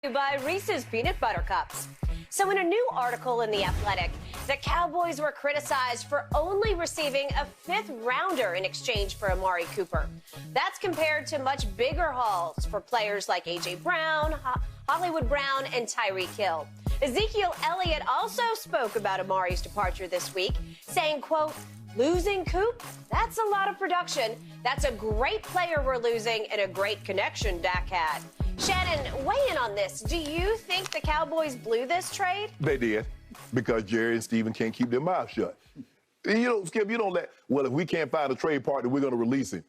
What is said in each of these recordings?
By Reese's Peanut Butter Cups. So in a new article in The Athletic, the Cowboys were criticized for only receiving a 5th-rounder in exchange for Amari Cooper. That's compared to much bigger hauls for players like A.J. Brown, Hollywood Brown, and Tyreek Hill. Ezekiel Elliott also spoke about Amari's departure this week, saying, quote, "Losing Coop? That's a lot of production. That's a great player we're losing and a great connection Dak had." Shannon, weigh in on this. Do you think the Cowboys blew this trade? They did, because Jerry and Steven can't keep their mouths shut. Skip, you don't well, if we can't find a trade partner, we're going to release him.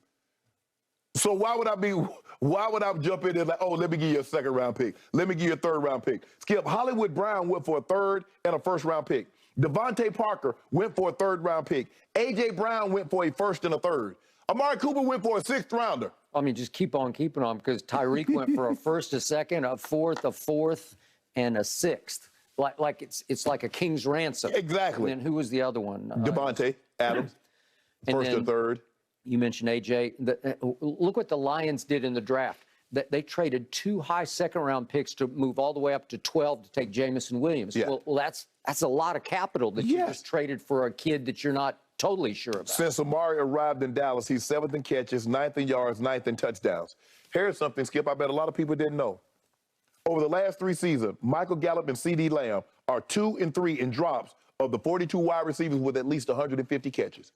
So why would I jump in there like, oh, let me give you a second-round pick. Let me give you a third-round pick. Skip, Hollywood Brown went for a third and a first-round pick. Devontae Parker went for a third-round pick. A.J. Brown went for a first and a third. Amari Cooper went for a 6th-rounder. I mean, just keep on keeping on, because Tyreek went for a first, a second, a fourth, and a sixth. Like it's like a king's ransom. Exactly. And then who was the other one? Devontae Adams, first and third. You mentioned A.J. Look what the Lions did in the draft. They traded 2 high second-round picks to move all the way up to 12 to take Jamison Williams. Yeah. Well, that's a lot of capital that you just traded for a kid that you're not totally sure about. Since Amari arrived in Dallas, he's 7th in catches, 9th in yards, 9th in touchdowns. Here's something, Skip, I bet a lot of people didn't know. Over the last 3 seasons, Michael Gallup and C.D. Lamb are 2 and 3 in drops of the 42 wide receivers with at least 150 catches.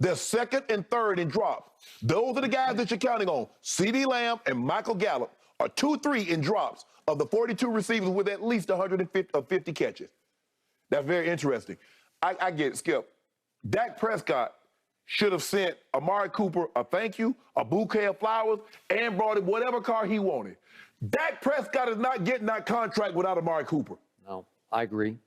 They're 2nd and 3rd in drops. Those are the guys that you're counting on. C.D. Lamb and Michael Gallup are 2-3 in drops of the 42 receivers with at least 150 catches. That's very interesting. I get it, Skip. Dak Prescott should have sent Amari Cooper a thank you, a bouquet of flowers, and brought him whatever car he wanted. Dak Prescott is not getting that contract without Amari Cooper. No, I agree.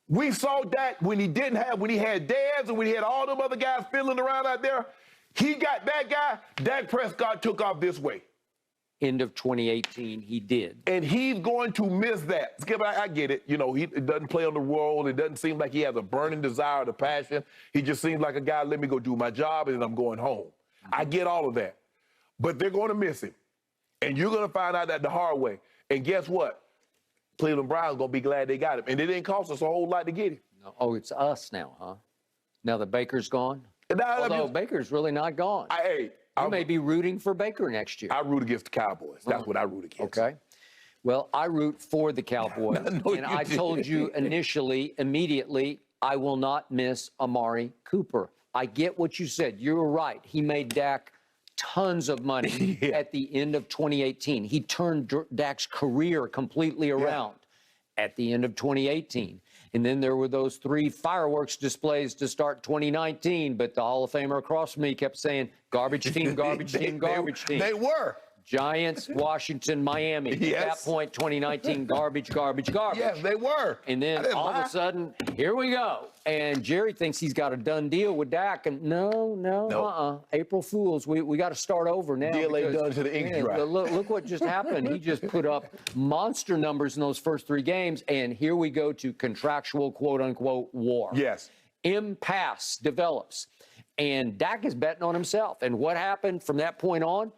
We saw Dak when he had Dez and when he had all them other guys fiddling around out there. He got that guy. Dak Prescott took off this way. End of 2018, he did. And he's going to miss that. Skip, I get it. He doesn't play on the road. It doesn't seem like he has a burning desire or passion. He just seems like a guy, let me go do my job, and then I'm going home. I get all of that. But they're going to miss him. And you're going to find out that the hard way. And guess what? Cleveland Browns going to be glad they got him. And it didn't cost us a whole lot to get him. No. Oh, it's us now, huh? Now that Baker's gone? Although Baker's really not gone. You may be rooting for Baker next year. I root against the Cowboys. That's what I root against. Okay. Well, I root for the Cowboys. And I told you immediately, I will not miss Amari Cooper. I get what you said. You're right. He made Dak tons of money at the end of 2018. He turned Dak's career completely around at the end of 2018. And then there were those 3 fireworks displays to start 2019, but the Hall of Famer across from me kept saying, garbage team, garbage team, garbage team. They were. Giants, Washington, Miami. At that point, 2019, garbage, garbage, garbage. Yes, they were. And then all of a sudden, here we go. And Jerry thinks he's got a done deal with Dak. And no. April Fools, we got to start over now. Deal ain't done to the ink dry. Look what just happened. He just put up monster numbers in those first 3 games. And here we go to contractual, quote-unquote, war. Yes. Impasse develops. And Dak is betting on himself. And what happened from that point on?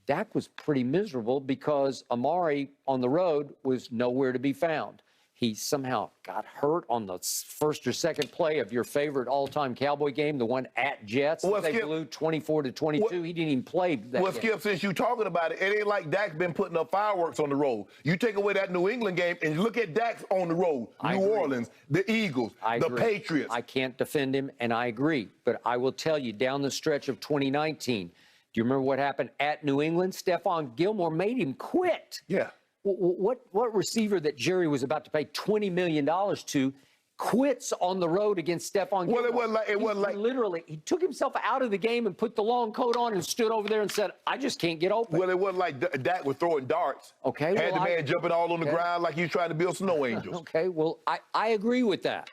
Dak was pretty miserable because Amari on the road was nowhere to be found. He somehow got hurt on the first or second play of your favorite all-time Cowboy game, the one at Jets. They blew 24-22. He didn't even play that game. Skip, since you're talking about it, it ain't like Dak's been putting up fireworks on the road. You take away that New England game and you look at Dak's on the road. New Orleans, the Eagles, the Patriots. I can't defend him, and I agree. But I will tell you, down the stretch of 2019, do you remember what happened at New England? Stephon Gilmore made him quit. Yeah. What receiver that Jerry was about to pay $20 million to quits on the road against Stephon Gilmore? Well, it wasn't like literally, he took himself out of the game and put the long coat on and stood over there and said, I just can't get open. Well, it wasn't like Dak was throwing darts. Okay. Had the man jumping all on the ground like he was trying to build snow angels. Okay, well, I agree with that.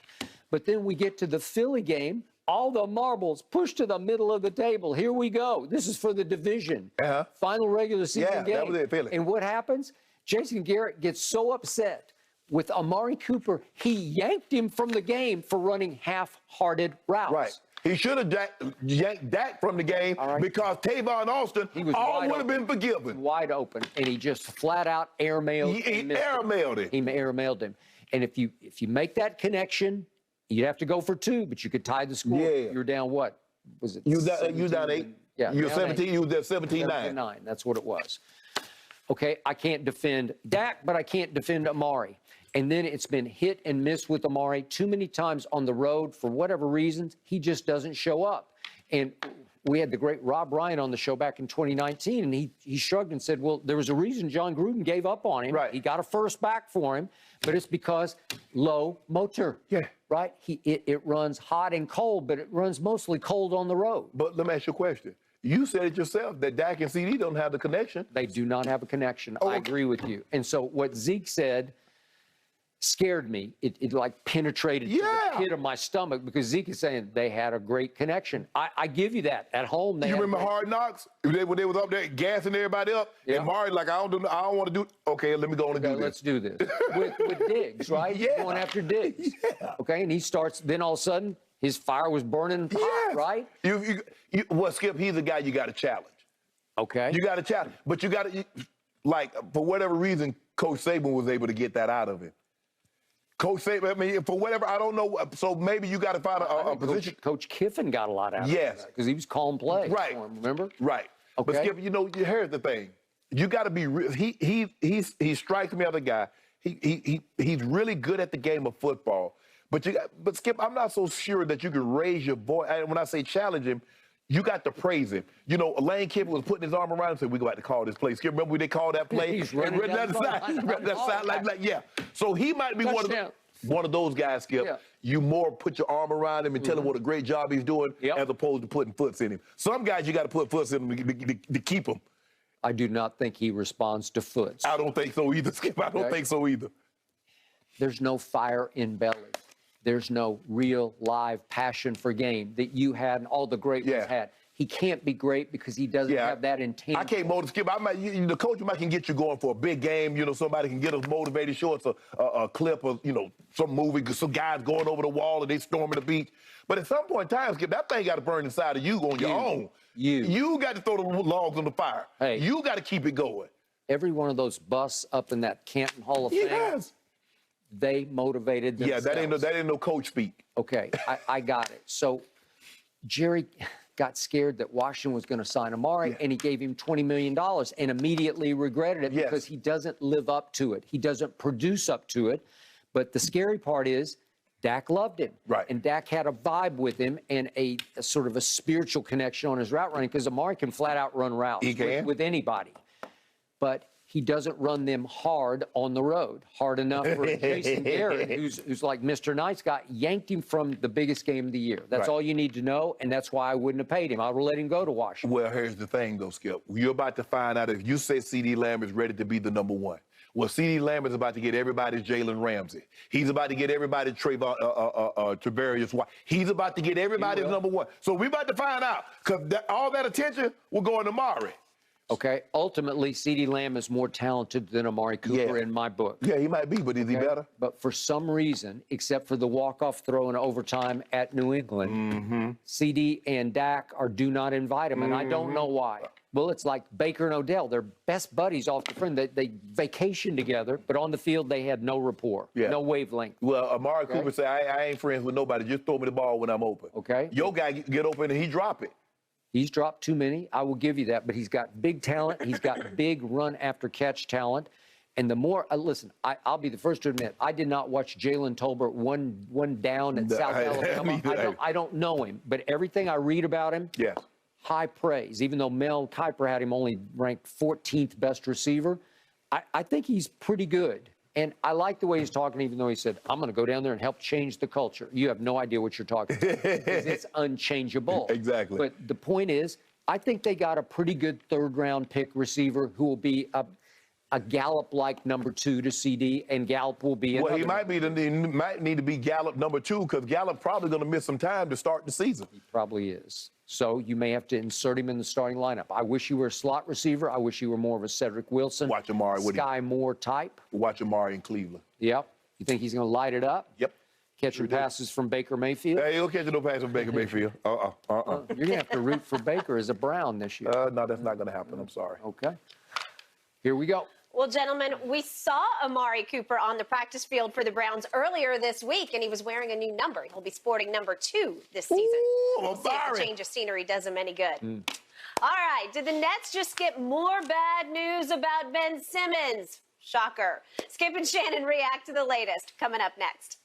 But then we get to the Philly game. All the marbles pushed to the middle of the table. Here we go. This is for the division. Final regular season game. That was it, Philly. And what happens? Jason Garrett gets so upset with Amari Cooper, he yanked him from the game for running half-hearted routes. Right. He should have yanked Dak from the game because Tavon Austin all would have been forgiven. Wide open, and he just flat out airmailed. He airmailed him. He airmailed him. And if you make that connection, you'd have to go for 2, but you could tie the score. Yeah. You're down what? Was it? You down 8. Yeah. You're 17. 8. You was there 17-9. 9. That's what it was. Okay, I can't defend Dak, but I can't defend Amari. And then it's been hit and miss with Amari too many times on the road for whatever reasons. He just doesn't show up. And we had the great Rob Ryan on the show back in 2019, and he shrugged and said, well, there was a reason John Gruden gave up on him. Right. He got a first back for him, but it's because low motor. Yeah. Right? It runs hot and cold, but it runs mostly cold on the road. But let me ask you a question. You said it yourself that Dak and CD don't have the connection. They do not have a connection. I agree with you. And so what Zeke said scared me. It like penetrated to the pit of my stomach because Zeke is saying they had a great connection. I give you that. At home, they You remember Hard Knocks? When they was up there gassing everybody up? Yeah. And Mari like, I don't want to do, okay, let me go on and do this. Let's do this. with Diggs, right? Yeah. Going after Diggs. Yeah. Okay, and he starts, then all of a sudden, his fire was burning hot, right? Well, Skip, he's a guy you got to challenge. Okay. You got to challenge. But you got to, like, for whatever reason, Coach Saban was able to get that out of him. Coach Saban, I mean, for whatever, I don't know. So maybe you got to find a position. Coach Kiffin got a lot out of it. Yes. Because he was calling plays. Right. For him, remember? Right. Okay. But Skip, here's the thing. You got to be real. He strikes me as a guy. He's really good at the game of football. But Skip, I'm not so sure that you can raise your voice. And when I say challenge him, you got to praise him. You know, Lane Kiffin was putting his arm around him and said, we're going to call this play. Skip, remember when they called that play? He's running down the side like, yeah. So he might be one of those guys, Skip. Yeah. You more put your arm around him and tell him what a great job he's doing as opposed to putting foots in him. Some guys, you got to put foots in him to keep him. I do not think he responds to foots. I don't think so either, Skip. I don't think so either. There's no fire in belly. There's no real live passion for game that you had and all the great ones had. He can't be great because he doesn't have that intent. I can't motivate Skip. The coach can get you going for a big game. You know, somebody can get us motivated, show us a clip of, you know, some movie, some guys going over the wall and they storming the beach. But at some point in time, Skip, that thing got to burn inside of you on your own. You got to throw the logs on the fire. Hey, you got to keep it going. Every one of those busts up in that Canton Hall of Fame, they motivated themselves. Yeah, that ain't no coach speak. Okay, I got it. So Jerry got scared that Washington was going to sign Amari, and he gave him $20 million and immediately regretted it because he doesn't live up to it. He doesn't produce up to it. But the scary part is Dak loved him. Right. And Dak had a vibe with him and a sort of a spiritual connection on his route running because Amari can flat out run routes with anybody. But he doesn't run them hard on the road, hard enough for Jason Garrett, who's like Mr. Nice Guy, yanked him from the biggest game of the year. That's all you need to know, and that's why I wouldn't have paid him. I would let him go to Washington. Well, here's the thing, though, Skip. You're about to find out if you say CeeDee Lamb is ready to be the number one. Well, CeeDee Lamb is about to get everybody's Jalen Ramsey. He's about to get everybody's Travarius White. He's about to get everybody's number one. So we're about to find out, because all that attention will go on to Amari. Okay, ultimately, CeeDee Lamb is more talented than Amari Cooper in my book. Yeah, he might be, but is he better? But for some reason, except for the walk-off throw in overtime at New England, CeeDee and Dak do not invite him, and I don't know why. Well, it's like Baker and Odell. They're best buddies off the front. They vacation together, but on the field, they had no rapport, no wavelength. Well, Amari Cooper said, I ain't friends with nobody. Just throw me the ball when I'm open. Okay. Your guy get open and he drop it. He's dropped too many. I will give you that. But he's got big talent. He's got big run after catch talent. And the more, listen, I'll be the first to admit, I did not watch Jalen Tolbert one down at South Alabama. I don't know him. But everything I read about him, high praise. Even though Mel Kiper had him only ranked 14th best receiver, I think he's pretty good. And I like the way he's talking, even though he said, I'm going to go down there and help change the culture. You have no idea what you're talking about because it's unchangeable. Exactly. But the point is, I think they got a pretty good third-round pick receiver who will be a Gallup-like number 2 to CD, and Gallup will be Well, he might need to be Gallup number 2 because Gallup probably going to miss some time to start the season. He probably is. So you may have to insert him in the starting lineup. I wish you were a slot receiver. I wish you were more of a Cedric Wilson, Watch Amari, Sky Moore type. Watch Amari in Cleveland. Yep. You think he's going to light it up? Yep. Catching passes from Baker Mayfield. Hey, you'll catch no pass from Baker Mayfield. You're going to have to root for Baker as a Brown this year. No, that's not going to happen. I'm sorry. Okay. Here we go. Well, gentlemen, we saw Amari Cooper on the practice field for the Browns earlier this week, and he was wearing a new number. He'll be sporting number 2 this season. We'll see if the change of scenery does him any good. All right, did the Nets just get more bad news about Ben Simmons? Shocker. Skip and Shannon react to the latest. Coming up next.